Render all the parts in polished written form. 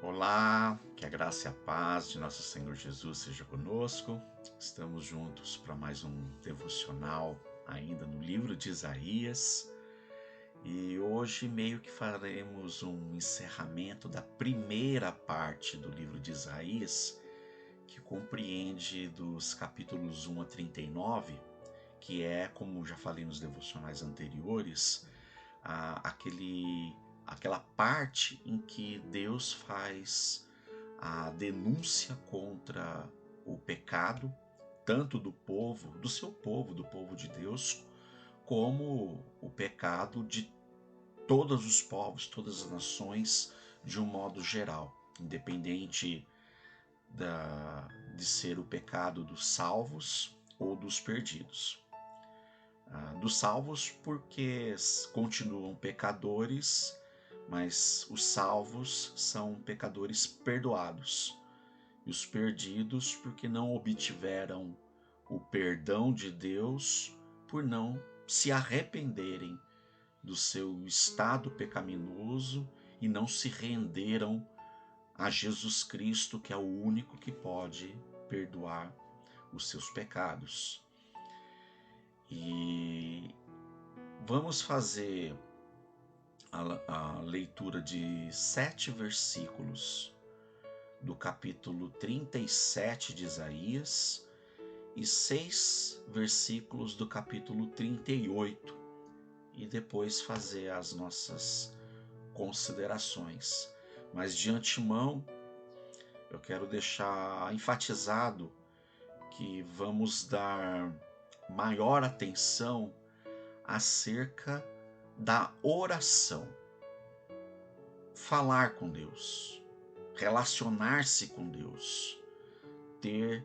Olá, que a graça e a paz de nosso Senhor Jesus seja conosco. Estamos juntos para mais um devocional ainda no livro de Isaías. E hoje meio que faremos um encerramento da primeira parte do livro de Isaías, que compreende dos capítulos 1 a 39, que é, como já falei nos devocionais anteriores, aquela parte em que Deus faz a denúncia contra o pecado, tanto do povo, do seu povo, do povo de Deus, como o pecado de todos os povos, todas as nações, de um modo geral, independente de ser o pecado dos salvos ou dos perdidos. Dos salvos porque continuam pecadores, mas os salvos são pecadores perdoados. E os perdidos porque não obtiveram o perdão de Deus por não se arrependerem do seu estado pecaminoso e não se renderam a Jesus Cristo, que é o único que pode perdoar os seus pecados. E vamos fazer a leitura de 7 versículos do capítulo 37 de Isaías e 6 versículos do capítulo 38, e depois fazer as nossas considerações. Mas de antemão, eu quero deixar enfatizado que vamos dar maior atenção acerca da oração. Falar com Deus, relacionar-se com Deus, ter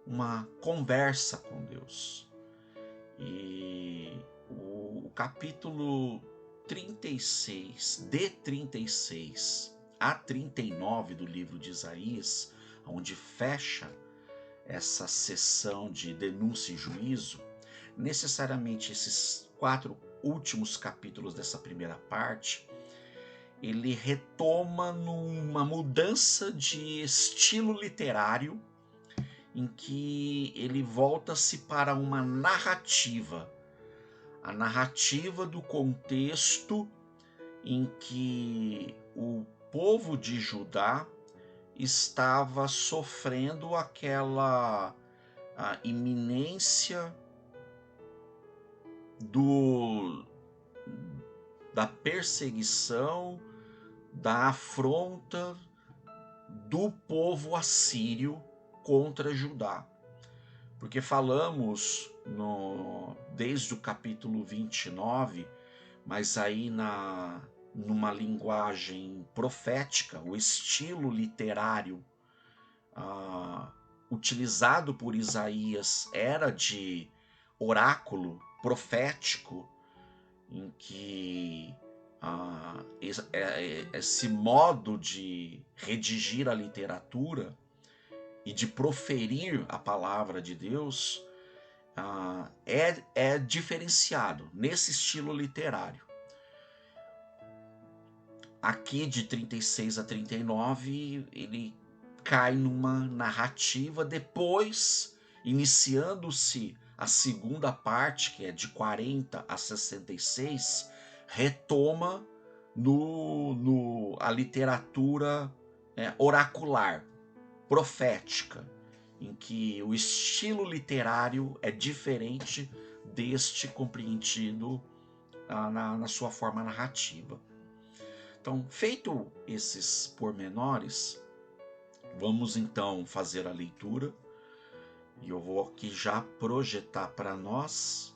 uma conversa com Deus. E o capítulo 36, de 36 a 39 do livro de Isaías, onde fecha essa sessão de denúncia e juízo, necessariamente esses 4 últimos capítulos dessa primeira parte, ele retoma numa mudança de estilo literário, em que ele volta-se para uma narrativa, a narrativa do contexto em que o povo de Judá estava sofrendo aquela iminência da perseguição, da afronta do povo assírio contra Judá. Porque falamos desde o capítulo 29, mas aí numa linguagem profética, o estilo literário utilizado por Isaías era de oráculo profético, em que esse modo de redigir a literatura e de proferir a palavra de Deus é diferenciado nesse estilo literário. Aqui de 36 a 39 ele cai numa narrativa, depois iniciando-se a segunda parte, que é de 40 a 66, retoma a literatura oracular, profética, em que o estilo literário é diferente deste compreendido na sua forma narrativa. Então, feito esses pormenores, vamos então fazer a leitura, e eu vou aqui já projetar para nós,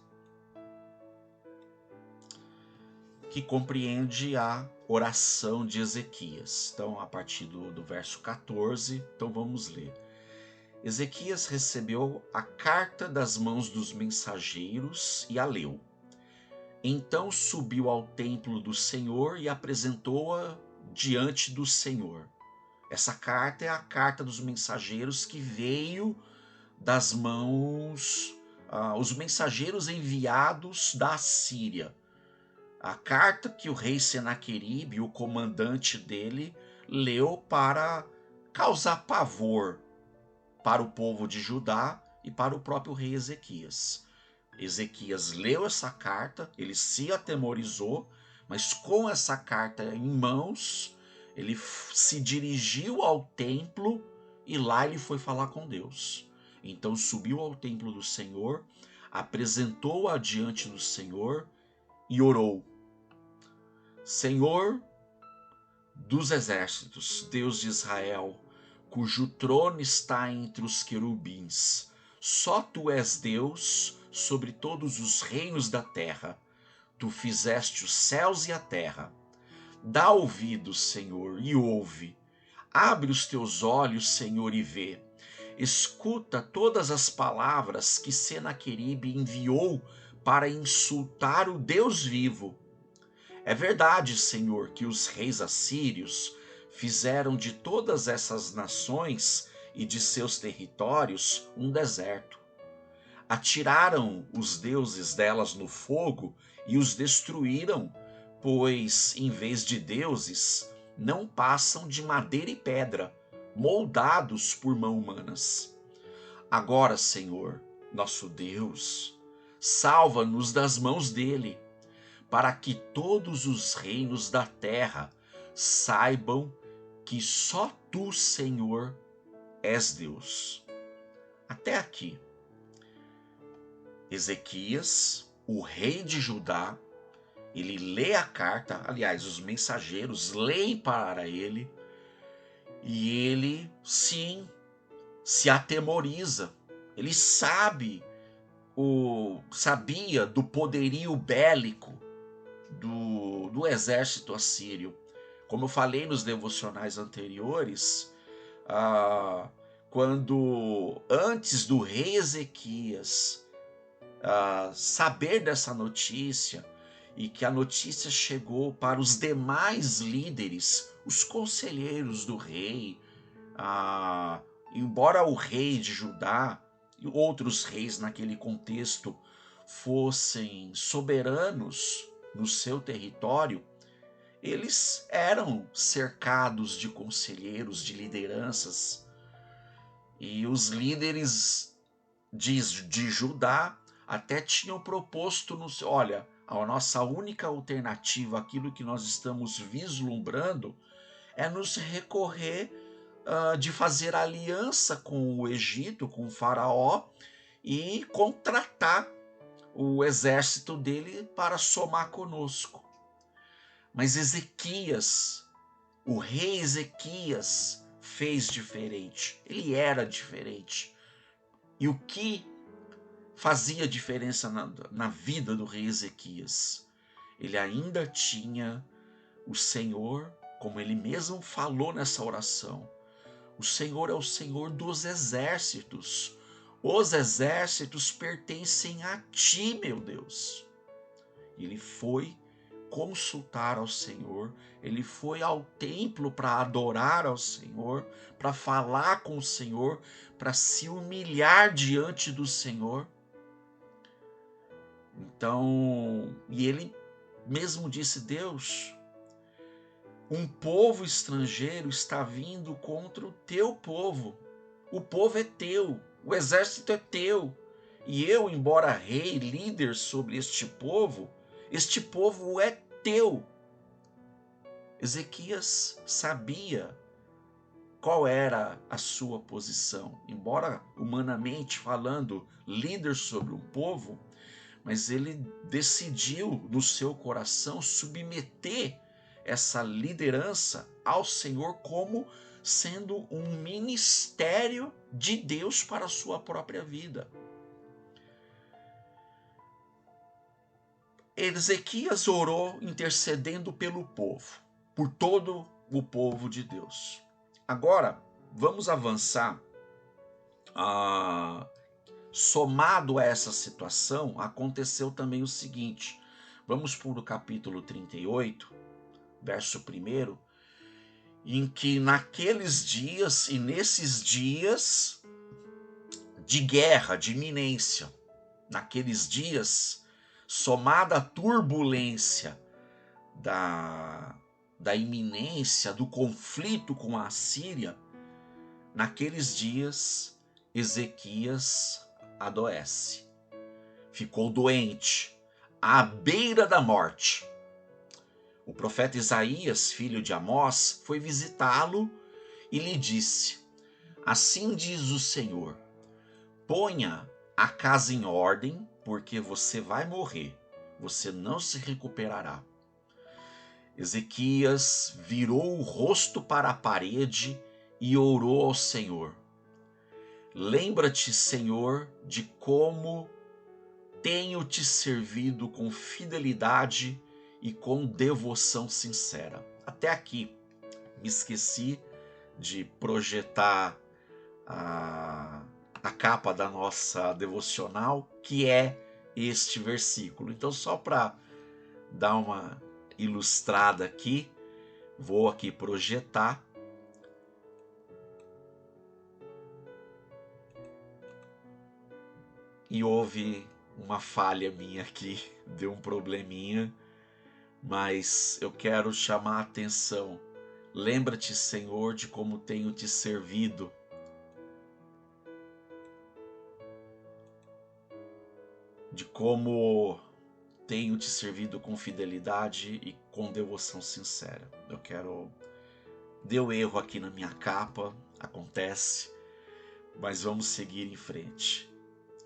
que compreende a oração de Ezequias. Então, a partir do verso 14, então vamos ler. Ezequias recebeu a carta das mãos dos mensageiros e a leu. Então subiu ao templo do Senhor e apresentou-a diante do Senhor. Essa carta é a carta dos mensageiros que veio das mãos, os mensageiros enviados da Assíria. A carta que o rei Senaqueribe, o comandante dele, leu para causar pavor para o povo de Judá e para o próprio rei Ezequias. Ezequias leu essa carta, ele se atemorizou, mas com essa carta em mãos, ele se dirigiu ao templo e lá ele foi falar com Deus. Então subiu ao templo do Senhor, apresentou-a diante do Senhor e orou: Senhor dos exércitos, Deus de Israel, cujo trono está entre os querubins, só tu és Deus sobre todos os reinos da terra. Tu fizeste os céus e a terra. Dá ouvidos, Senhor, e ouve. Abre os teus olhos, Senhor, e vê. Escuta todas as palavras que Senaqueribe enviou para insultar o Deus vivo. É verdade, Senhor, que os reis assírios fizeram de todas essas nações e de seus territórios um deserto. Atiraram os deuses delas no fogo e os destruíram, pois, em vez de deuses, não passam de madeira e pedra, moldados por mãos humanas. Agora, Senhor, nosso Deus, salva-nos das mãos dele, para que todos os reinos da terra saibam que só tu, Senhor, és Deus. Até aqui. Ezequias, o rei de Judá, ele lê a carta, aliás, os mensageiros leem para ele, e ele, sim, se atemoriza. Ele sabia do poderio bélico do exército assírio. Como eu falei nos devocionais anteriores, quando antes do rei Ezequias saber dessa notícia, e que a notícia chegou para os demais líderes, os conselheiros do rei, embora o rei de Judá e outros reis naquele contexto fossem soberanos no seu território, eles eram cercados de conselheiros, de lideranças, e os líderes de Judá até tinham proposto, olha, a nossa única alternativa, aquilo que nós estamos vislumbrando, é nos recorrer de fazer aliança com o Egito, com o faraó, e contratar o exército dele para somar conosco. Mas Ezequias, o rei Ezequias, fez diferente. Ele era diferente. E o que fazia diferença na vida do rei Ezequias? Ele ainda tinha o Senhor, como ele mesmo falou nessa oração. O Senhor é o Senhor dos exércitos. Os exércitos pertencem a ti, meu Deus. Ele foi consultar ao Senhor, ele foi ao templo para adorar ao Senhor, para falar com o Senhor, para se humilhar diante do Senhor. Então, e ele mesmo disse: Deus, um povo estrangeiro está vindo contra o teu povo. O povo é teu, o exército é teu. E eu, embora rei, líder sobre este povo é teu. Ezequias sabia qual era a sua posição. Embora humanamente falando, líder sobre um povo, mas ele decidiu no seu coração submeter essa liderança ao Senhor como sendo um ministério de Deus para a sua própria vida. Ezequias orou intercedendo pelo povo, por todo o povo de Deus. Agora, vamos avançar. Somado a essa situação, aconteceu também o seguinte. Vamos para o capítulo 38, verso 1, em que naqueles dias e nesses dias de guerra, de iminência, naqueles dias, somada à turbulência da iminência do conflito com a Assíria, naqueles dias Ezequias adoece. Ficou doente, à beira da morte. O profeta Isaías, filho de Amós, foi visitá-lo e lhe disse: assim diz o Senhor, ponha a casa em ordem, porque você vai morrer, você não se recuperará. Ezequias virou o rosto para a parede e orou ao Senhor: lembra-te, Senhor, de como tenho te servido com fidelidade e com devoção sincera. Até aqui, me esqueci de projetar a capa da nossa devocional, que é este versículo. Então, só para dar uma ilustrada aqui, vou aqui projetar. E houve uma falha minha aqui, deu um probleminha, mas eu quero chamar a atenção. Lembra-te, Senhor, de como tenho te servido. De como tenho te servido com fidelidade e com devoção sincera. Deu erro aqui na minha capa, acontece, mas vamos seguir em frente.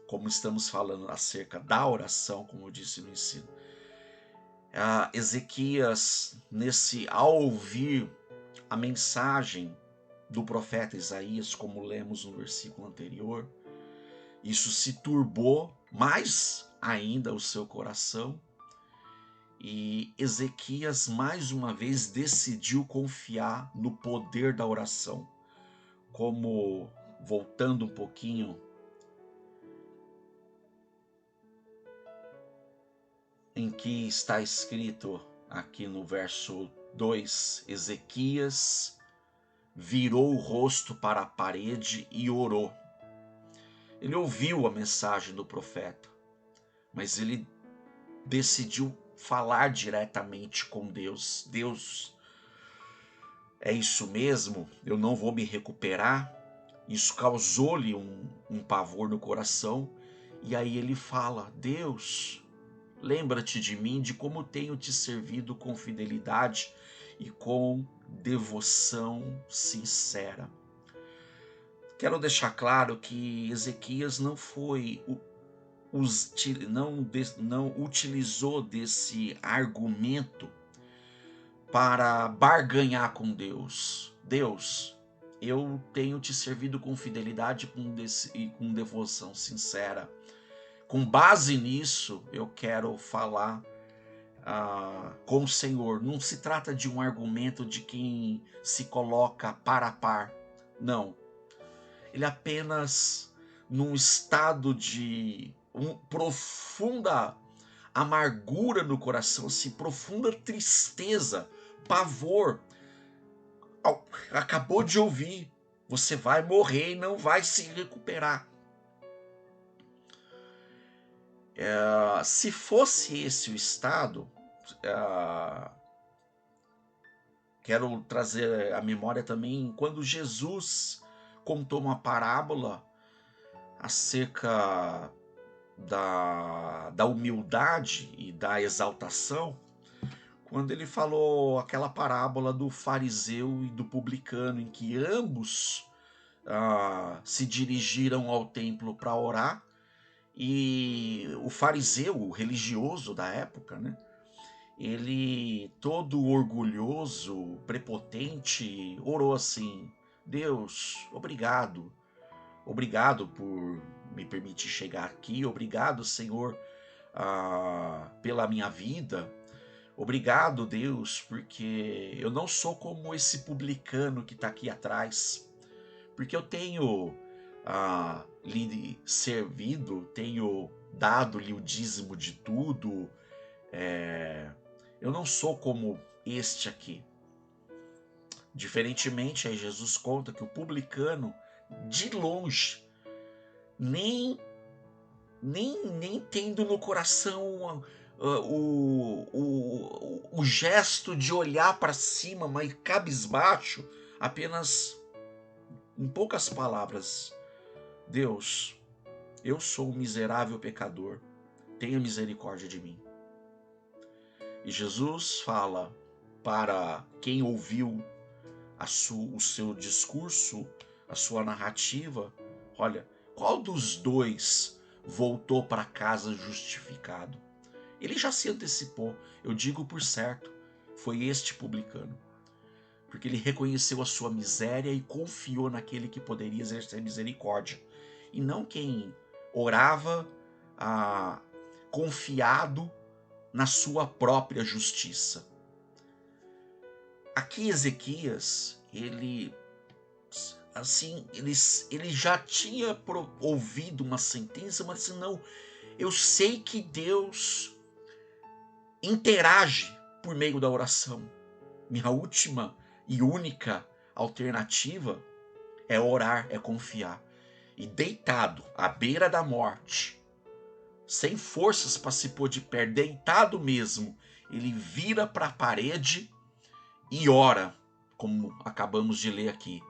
Como estamos falando acerca da oração, como eu disse no ensino. Ezequias, ao ouvir a mensagem do profeta Isaías, como lemos no versículo anterior, isso se turbou mais ainda o seu coração, e Ezequias mais uma vez decidiu confiar no poder da oração. Como, voltando um pouquinho, em que está escrito aqui no verso 2, Ezequias virou o rosto para a parede e orou. Ele ouviu a mensagem do profeta, mas ele decidiu falar diretamente com Deus. Deus, é isso mesmo? Eu não vou me recuperar? Isso causou-lhe um pavor no coração. E aí ele fala: Deus, lembra-te de mim, de como tenho te servido com fidelidade e com devoção sincera. Quero deixar claro que Ezequias não utilizou desse argumento para barganhar com Deus. Deus, eu tenho te servido com fidelidade e com devoção sincera. Com base nisso, eu quero falar com o Senhor. Não se trata de um argumento de quem se coloca par a par. Não. Ele apenas, num estado de profunda amargura no coração, assim, profunda tristeza, pavor. Acabou de ouvir: você vai morrer e não vai se recuperar. Se fosse esse o estado, quero trazer à memória também quando Jesus contou uma parábola acerca da humildade e da exaltação, quando ele falou aquela parábola do fariseu e do publicano, em que ambos se dirigiram ao templo para orar, e o fariseu, o religioso da época, né, ele, todo orgulhoso, prepotente, orou assim: Deus, obrigado por me permitir chegar aqui, obrigado, Senhor, pela minha vida, obrigado, Deus, porque eu não sou como esse publicano que está aqui atrás, porque eu tenho lhe servido, tenho dado-lhe o dízimo de tudo, eu não sou como este aqui. Diferentemente, aí Jesus conta que o publicano, de longe, nem tendo no coração o gesto de olhar para cima, mas cabisbaixo, apenas em poucas palavras: Deus, eu sou um miserável pecador, tenha misericórdia de mim. E Jesus fala para quem ouviu o seu discurso, a sua narrativa: olha, qual dos dois voltou para casa justificado? Ele já se antecipou, eu digo por certo, foi este publicano, porque ele reconheceu a sua miséria e confiou naquele que poderia exercer misericórdia, e não quem orava confiado na sua própria justiça. Aqui Ezequias, ele já tinha ouvido uma sentença, mas assim, não, eu sei que Deus interage por meio da oração. Minha última e única alternativa é orar, é confiar. E deitado à beira da morte, sem forças para se pôr de pé, deitado mesmo, ele vira para a parede e ora, como acabamos de ler aqui.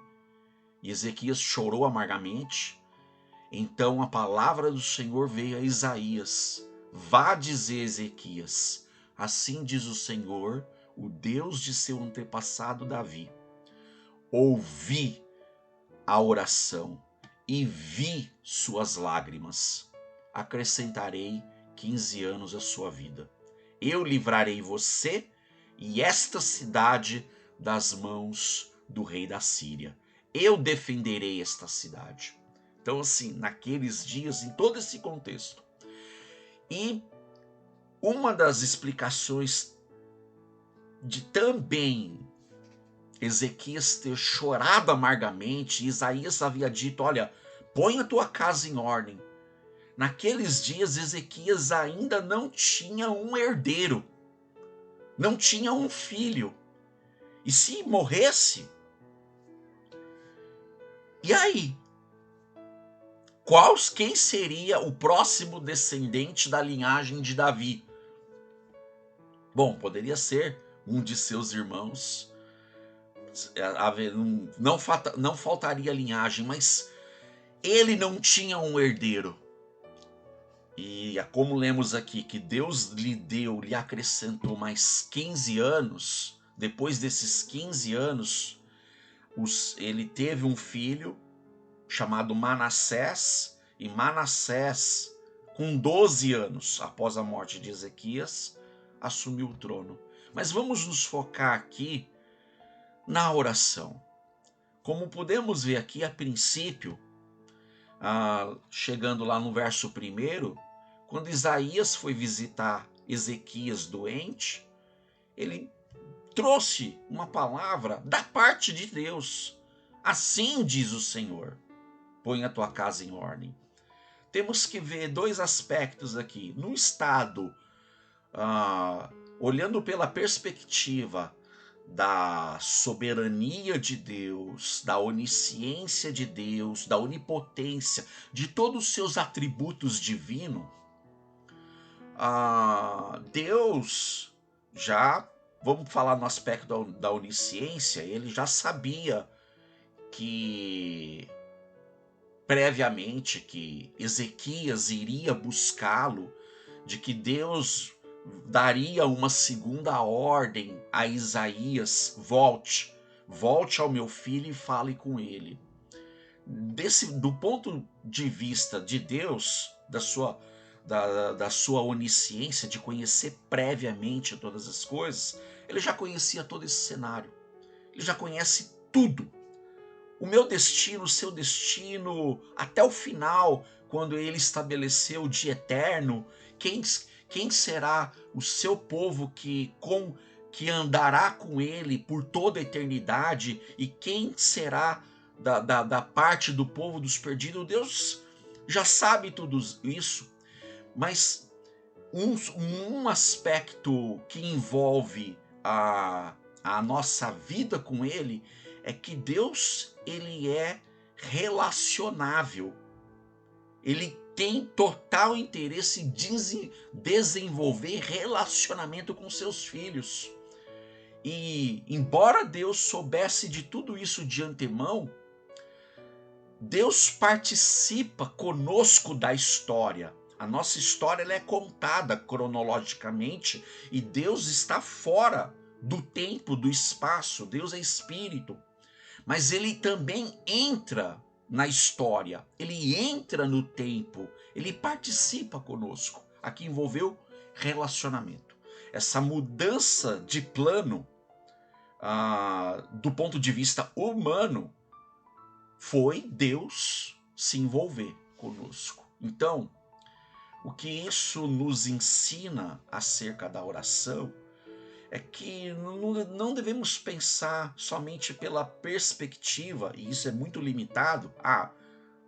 E Ezequias chorou amargamente. Então a palavra do Senhor veio a Isaías: vá dizer a Ezequias, assim diz o Senhor, o Deus de seu antepassado Davi: ouvi a oração e vi suas lágrimas. Acrescentarei 15 anos à sua vida. Eu livrarei você e esta cidade das mãos do rei da Síria. Eu defenderei esta cidade. Então, assim, naqueles dias, em todo esse contexto. E uma das explicações de também Ezequias ter chorado amargamente, Isaías havia dito: olha, põe a tua casa em ordem. Naqueles dias, Ezequias ainda não tinha um herdeiro, não tinha um filho. E se morresse, e aí? Quem seria o próximo descendente da linhagem de Davi? Bom, poderia ser um de seus irmãos. Não faltaria linhagem, mas ele não tinha um herdeiro. E como lemos aqui, que Deus lhe acrescentou mais 15 anos. Depois desses 15 anos, ele teve um filho chamado Manassés, e Manassés, com 12 anos após a morte de Ezequias, assumiu o trono. Mas vamos nos focar aqui na oração. Como podemos ver aqui, a princípio, chegando lá no verso 1, quando Isaías foi visitar Ezequias doente, ele trouxe uma palavra da parte de Deus. Assim diz o Senhor: põe a tua casa em ordem. Temos que ver dois aspectos aqui. No estado, olhando pela perspectiva da soberania de Deus, da onisciência de Deus, da onipotência, de todos os seus atributos divinos, Deus já, vamos falar no aspecto da onisciência, ele já sabia que previamente que Ezequias iria buscá-lo, de que Deus daria uma segunda ordem a Isaías: volte ao meu filho e fale com ele. Do ponto de vista de Deus, da sua onisciência, de conhecer previamente todas as coisas, ele já conhecia todo esse cenário, ele já conhece tudo. O meu destino, o seu destino, até o final, quando ele estabeleceu o dia eterno, quem será o seu povo que andará com ele por toda a eternidade, e quem será da parte do povo dos perdidos? Deus já sabe tudo isso, mas um aspecto que envolve a nossa vida com ele é que Deus, ele é relacionável. Ele tem total interesse em desenvolver relacionamento com seus filhos. E embora Deus soubesse de tudo isso de antemão, Deus participa conosco da história. A nossa história ela é contada cronologicamente e Deus está fora do tempo, do espaço. Deus é espírito. Mas ele também entra na história, ele entra no tempo, ele participa conosco. Aqui envolveu relacionamento. Essa mudança de plano, do ponto de vista humano, foi Deus se envolver conosco. Então, o que isso nos ensina acerca da oração é que não devemos pensar somente pela perspectiva, e isso é muito limitado.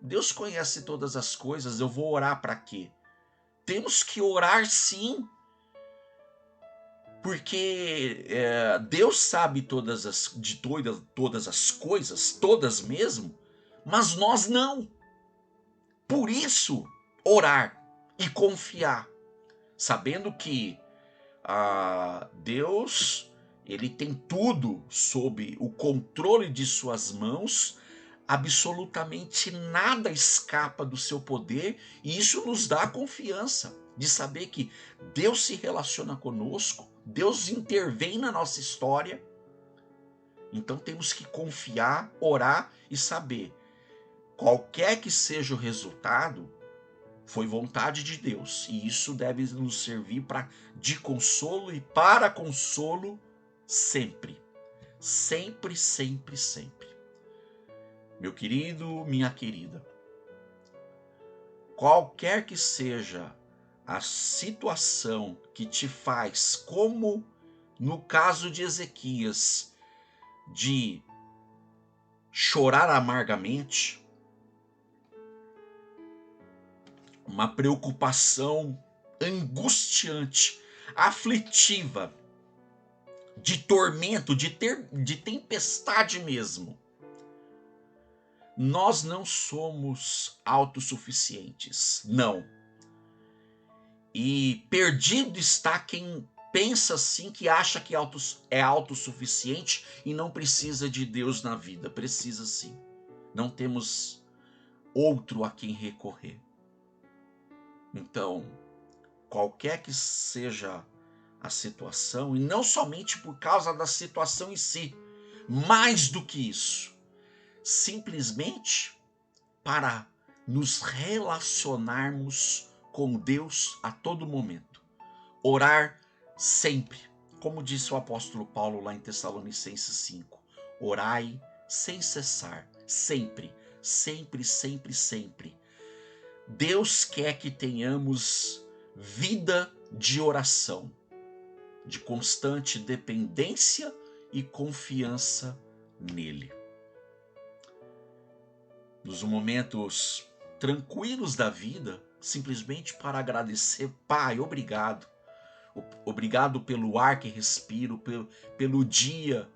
Deus conhece todas as coisas, eu vou orar para quê? Temos que orar sim, porque Deus sabe todas as coisas, todas mesmo, mas nós não. Por isso, orar e confiar, sabendo que Deus, ele tem tudo sob o controle de suas mãos, absolutamente nada escapa do seu poder, e isso nos dá confiança de saber que Deus se relaciona conosco, Deus intervém na nossa história. Então temos que confiar, orar e saber, qualquer que seja o resultado, foi vontade de Deus, e isso deve nos servir de consolo e para consolo sempre. Sempre, sempre, sempre. Meu querido, minha querida, qualquer que seja a situação que te faz, como no caso de Ezequias, de chorar amargamente, uma preocupação angustiante, aflitiva, de tormento, de tempestade mesmo. Nós não somos autossuficientes, não. E perdido está quem pensa assim, que acha que é autossuficiente e não precisa de Deus na vida. Precisa sim. Não temos outro a quem recorrer. Então, qualquer que seja a situação, e não somente por causa da situação em si, mais do que isso, simplesmente para nos relacionarmos com Deus a todo momento. Orar sempre, como disse o apóstolo Paulo lá em Tessalonicenses 5, orai sem cessar, sempre, sempre, sempre, sempre. Deus quer que tenhamos vida de oração, de constante dependência e confiança nele. Nos momentos tranquilos da vida, simplesmente para agradecer, Pai, obrigado. Obrigado pelo ar que respiro, pelo dia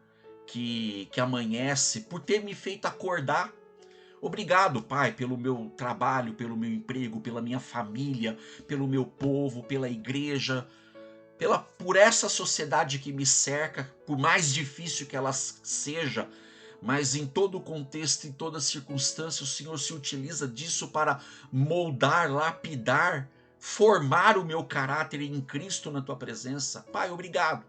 que amanhece, por ter me feito acordar. Obrigado, Pai, pelo meu trabalho, pelo meu emprego, pela minha família, pelo meu povo, pela igreja, por essa sociedade que me cerca, por mais difícil que ela seja, mas em todo contexto, em toda circunstância, o Senhor se utiliza disso para moldar, lapidar, formar o meu caráter em Cristo na tua presença. Pai, obrigado.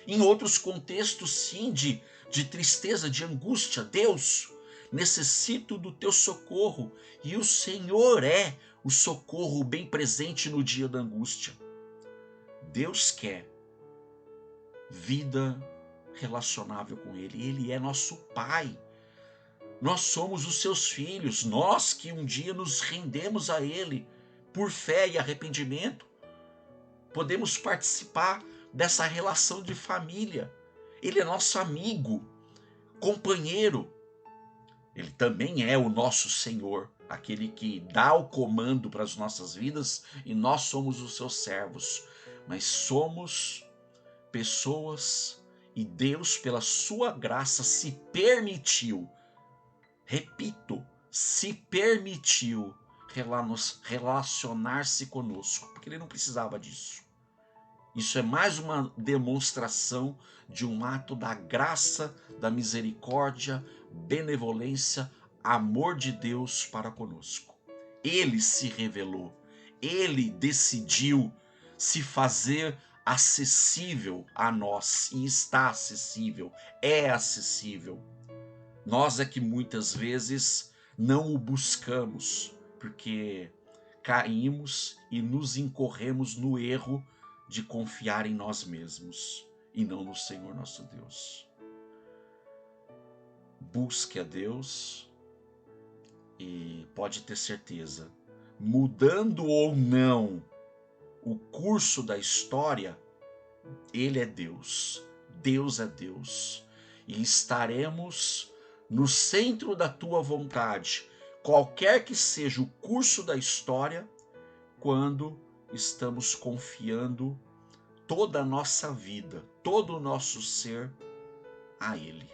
Em outros contextos, sim, de tristeza, de angústia, Deus, necessito do teu socorro, e o Senhor é o socorro bem presente no dia da angústia. Deus quer vida relacionável com Ele. Ele é nosso Pai. Nós somos os seus filhos, nós que um dia nos rendemos a Ele por fé e arrependimento. Podemos participar dessa relação de família. Ele é nosso amigo, companheiro. Ele também é o nosso Senhor, aquele que dá o comando para as nossas vidas, e nós somos os seus servos. Mas somos pessoas, e Deus, pela sua graça, se permitiu, repito, se permitiu relacionar-se conosco, porque ele não precisava disso. Isso é mais uma demonstração de um ato da graça, da misericórdia, benevolência, amor de Deus para conosco. Ele se revelou, ele decidiu se fazer acessível a nós e está acessível, é acessível. Nós é que muitas vezes não o buscamos, porque caímos e nos incorremos no erro de confiar em nós mesmos e não no Senhor nosso Deus. Busque a Deus e pode ter certeza, mudando ou não o curso da história, Ele é Deus, Deus é Deus, e estaremos no centro da tua vontade, qualquer que seja o curso da história, quando estamos confiando toda a nossa vida, todo o nosso ser a Ele.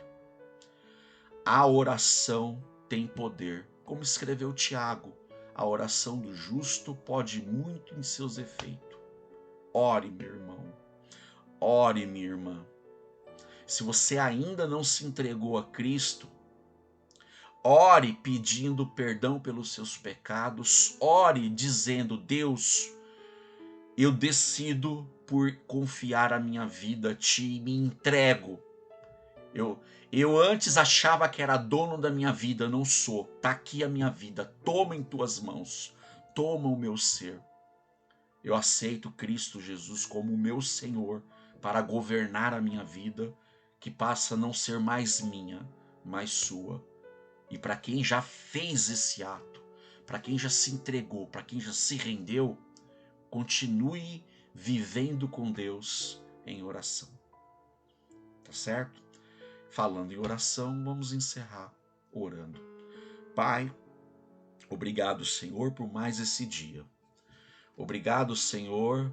A oração tem poder, como escreveu Tiago, a oração do justo pode muito em seus efeitos. Ore, meu irmão, ore, minha irmã. Se você ainda não se entregou a Cristo, ore pedindo perdão pelos seus pecados, ore dizendo: Deus, eu decido por confiar a minha vida a Ti e me entrego. Eu antes achava que era dono da minha vida, não sou. Tá aqui a minha vida, toma em Tuas mãos, toma o meu ser. Eu aceito Cristo Jesus como o meu Senhor para governar a minha vida, que passa a não ser mais minha, mas sua. E para quem já fez esse ato, para quem já se entregou, para quem já se rendeu, continue vivendo com Deus em oração. Tá certo? Falando em oração, vamos encerrar orando. Pai, obrigado, Senhor, por mais esse dia. Obrigado, Senhor,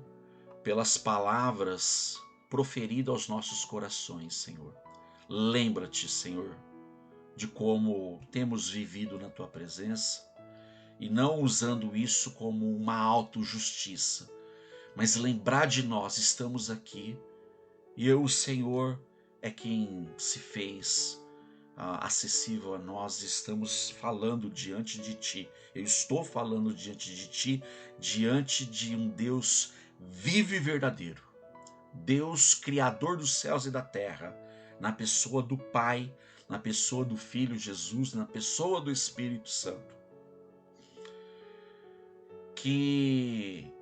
pelas palavras proferidas aos nossos corações, Senhor. Lembra-te, Senhor, de como temos vivido na Tua presença e não usando isso como uma autojustiça, mas lembrar de nós, estamos aqui e eu, o Senhor, é quem se fez acessível a nós, estamos falando diante de Ti. Eu estou falando diante de Ti, diante de um Deus vivo e verdadeiro. Deus, Criador dos céus e da terra, na pessoa do Pai, na pessoa do Filho Jesus, na pessoa do Espírito Santo. Que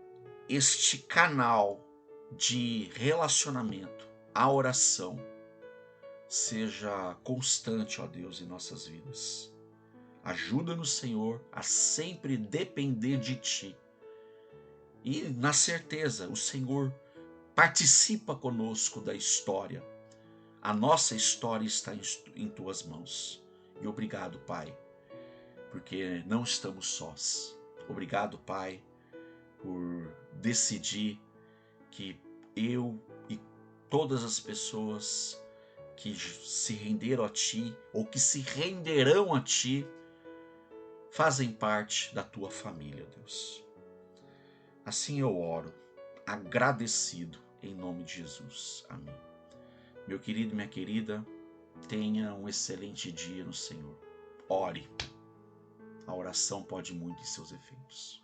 este canal de relacionamento, a oração, seja constante, ó Deus, em nossas vidas. Ajuda-nos, Senhor, a sempre depender de Ti. E na certeza, o Senhor participa conosco da história. A nossa história está em Tuas mãos. E obrigado, Pai, porque não estamos sós. Obrigado, Pai, por decidir que eu e todas as pessoas que se renderam a Ti ou que se renderão a Ti fazem parte da Tua família, Deus. Assim eu oro, agradecido em nome de Jesus. Amém. Meu querido e minha querida, tenha um excelente dia no Senhor. Ore. A oração pode muito em seus efeitos.